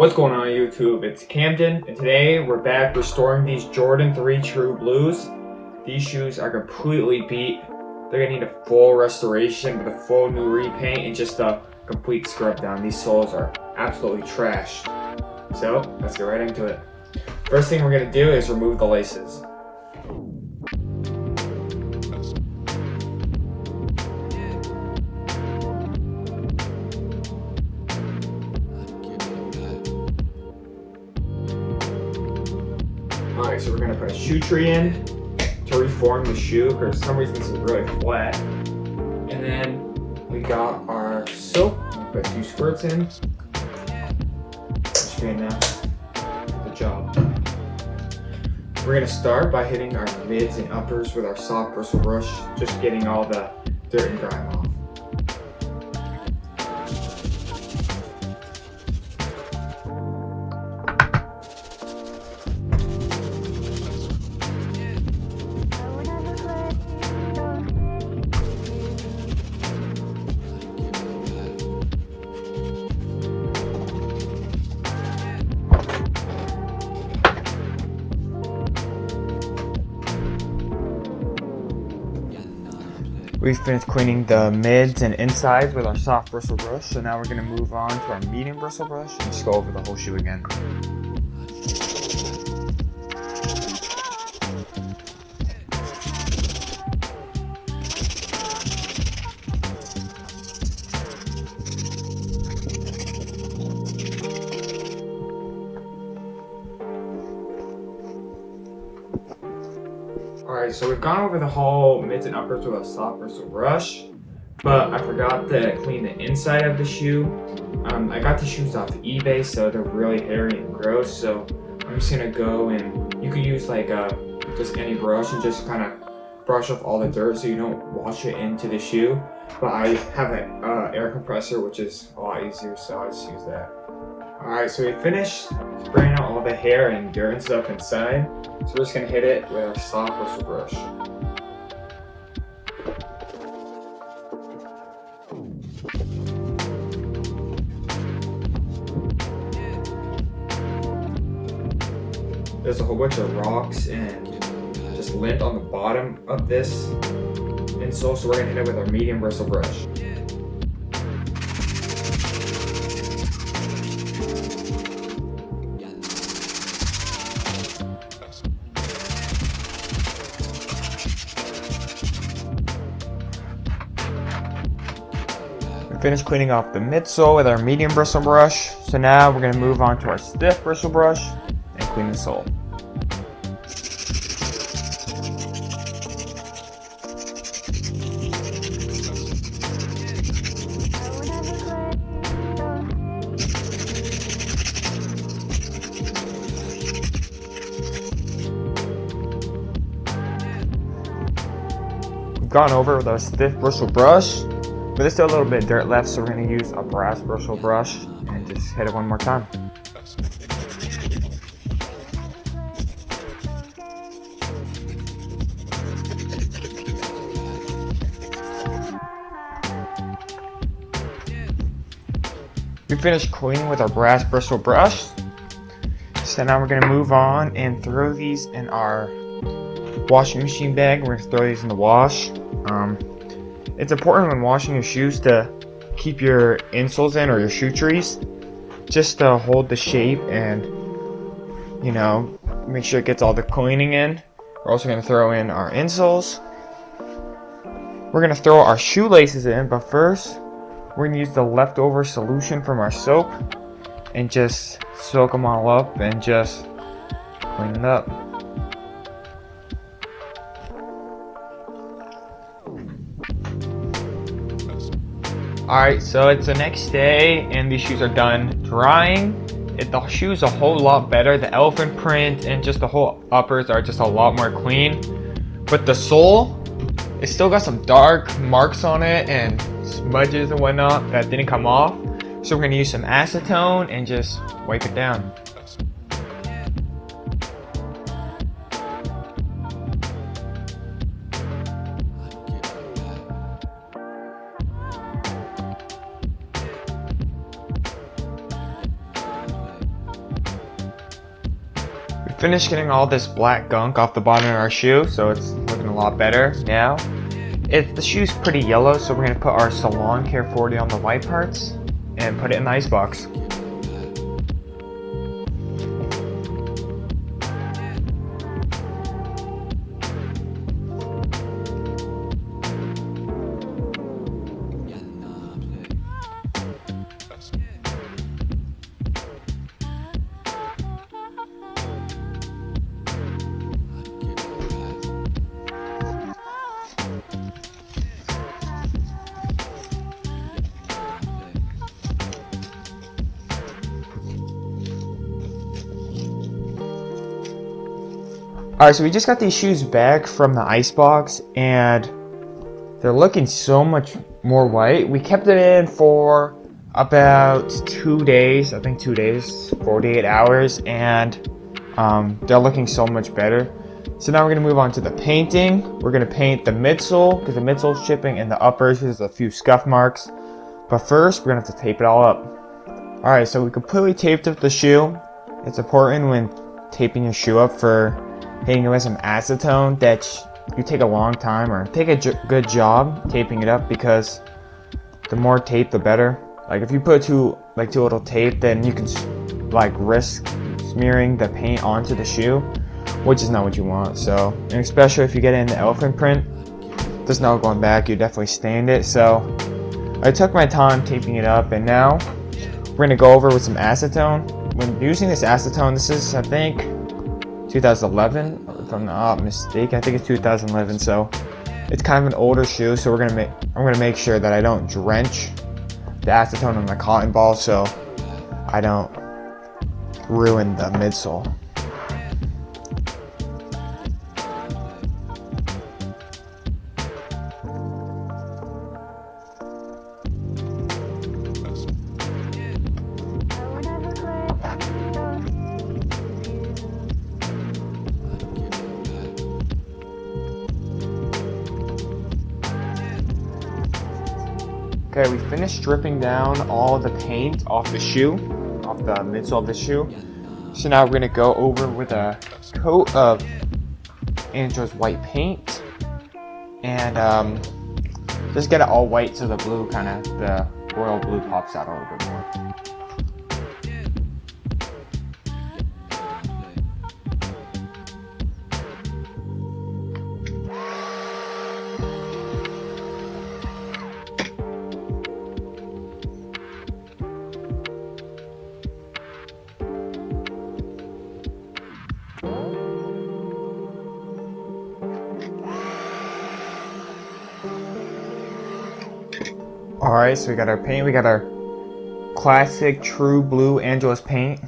What's going on YouTube? It's Camden, and today we're back restoring these Jordan 3 True Blues. These shoes are completely beat. They're gonna need a full restoration with a full new repaint and just a complete scrub down. These soles are absolutely trash. So let's get right into it. First thing we're gonna do is remove the laces. Alright, so we're going to put a shoe tree in to reform the shoe because for some reason this is really flat. And then we got our soap. We'll put 2 squirts in. Straighten enough. Good job. We're going to start by hitting our mids and uppers with our soft bristle brush, just getting all the dirt and grime off. We finished cleaning the mids and insides with our soft bristle brush, so now we're going to move on to our medium bristle brush and just go over the whole shoe again. Alright, so we've gone over the whole mids and uppers with a soft bristle brush, but I forgot to clean the inside of the shoe. I got the shoes off eBay, so they're really hairy and gross, so I'm just gonna go and you could use like just any brush and just kind of brush off all the dirt so you don't wash it into the shoe. But I have an air compressor, which is a lot easier, so I just use that. Alright, so we finished spraying out all the hair and dirt and stuff inside. So we're just going to hit it with our soft bristle brush. There's a whole bunch of rocks and just lint on the bottom of this insole, so we're going to hit it with our medium bristle brush. Finished cleaning off the midsole with our medium bristle brush. So now we're going to move on to our stiff bristle brush and clean the sole. We've gone over with our stiff bristle brush. But there's still a little bit of dirt left, so we're going to use a brass bristle brush and just hit it one more time. We finished cleaning with our brass bristle brush, so now we're going to move on and throw these in our washing machine bag. We're going to throw these in the wash. It's important when washing your shoes to keep your insoles in or your shoe trees just to hold the shape and, you know, make sure it gets all the cleaning in. We're also going to throw in our insoles. We're going to throw our shoelaces in, but first we're going to use the leftover solution from our soap and just soak them all up and just clean it up. Alright, so it's the next day and these shoes are done drying. The shoes a whole lot better. The elephant print and just the whole uppers are just a lot more clean. But the sole, it's still got some dark marks on it and smudges and whatnot that didn't come off. So we're going to use some acetone and just wipe it down. Finished getting all this black gunk off the bottom of our shoe, so it's looking a lot better now. The shoe's pretty yellow, so we're going to put our Salon Care 40 on the white parts and put it in the icebox. Alright, so we just got these shoes back from the icebox, and they're looking so much more white. We kept it in for about 2 days, I think 2 days, 48 hours, and they're looking so much better. So now we're going to move on to the painting. We're going to paint the midsole, because the midsole's chipping, and the uppers, because there's a few scuff marks. But first, we're going to have to tape it all up. Alright, so we completely taped up the shoe. It's important when taping your shoe up for hitting it with some acetone that you take a long time, or take a good job taping it up, because the more tape the better. Like if you put too little tape, then you can like risk smearing the paint onto the shoe, which is not what you want. So, and especially if you get it in the elephant print, there's no going back, you definitely stained it. So I took my time taping it up, and now we're gonna go over with some acetone. When using this acetone, this is I think 2011, if I'm not mistaken. I think it's 2011, so it's kind of an older shoe. So I'm gonna make sure that I don't drench the acetone on my cotton ball, so I don't ruin the midsole. Okay, we finished stripping down all the paint off the shoe, off the midsole of the shoe. So now we're gonna go over with a coat of Angela's white paint, and just get it all white so the blue the royal blue pops out a little bit more. Alright, so we got our paint, we got our classic true blue Angela's paint.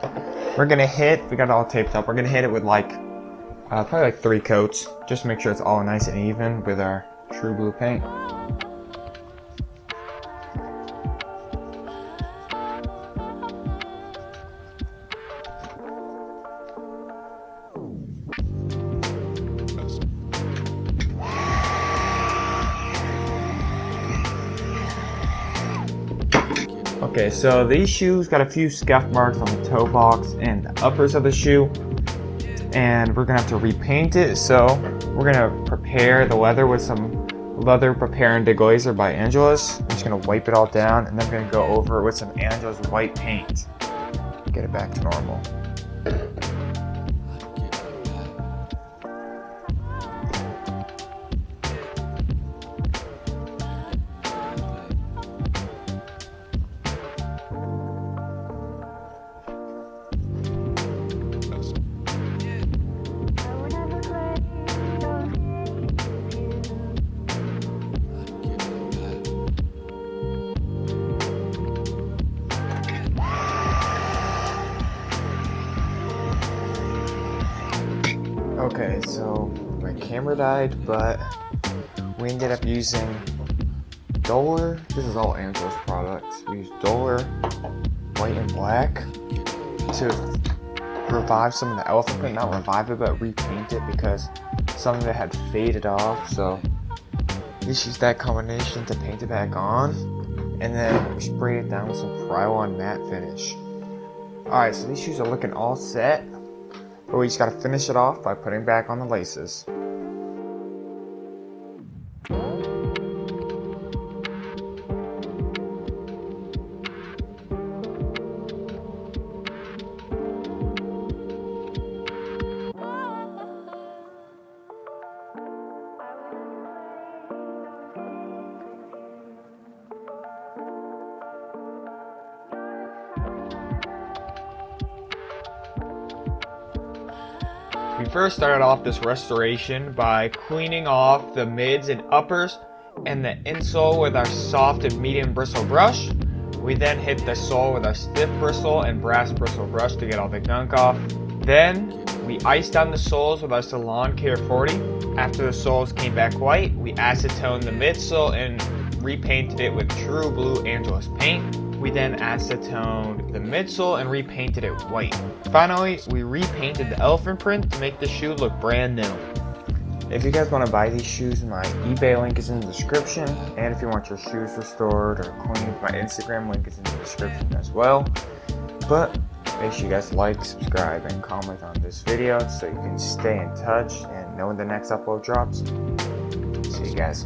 We got it all taped up, we're gonna hit it with probably like 3 coats, just to make sure it's all nice and even with our true blue paint. Okay, so these shoes got a few scuff marks on the toe box and the uppers of the shoe, and we're gonna have to repaint it. So we're gonna prepare the leather with some leather prepare and deglazer by Angela's. I'm just gonna wipe it all down, and then I'm gonna go over it with some Angela's white paint, get it back to normal. Okay, so my camera died, but we ended up using Doler. This is all Angela's products. We used Doler white and black to revive some of the elephant print. Not revive it, but repaint it, because some of it had faded off. So we just used that combination to paint it back on, and then we sprayed it down with some Krylon matte finish. Alright, so these shoes are looking all set. But we just gotta finish it off by putting back on the laces. We first started off this restoration by cleaning off the mids and uppers and the insole with our soft and medium bristle brush. We then hit the sole with our stiff bristle and brass bristle brush to get all the gunk off. Then we iced down the soles with our Salon Care 40. After the soles came back white, we acetoned the midsole and repainted it with True Blue Angelus paint. We then acetoned the midsole and repainted it white. Finally, we repainted the elephant print to make the shoe look brand new. If you guys want to buy these shoes, my eBay link is in the description. And if you want your shoes restored or cleaned, my Instagram link is in the description as well. But make sure you guys like, subscribe, and comment on this video so you can stay in touch and know when the next upload drops. See you guys.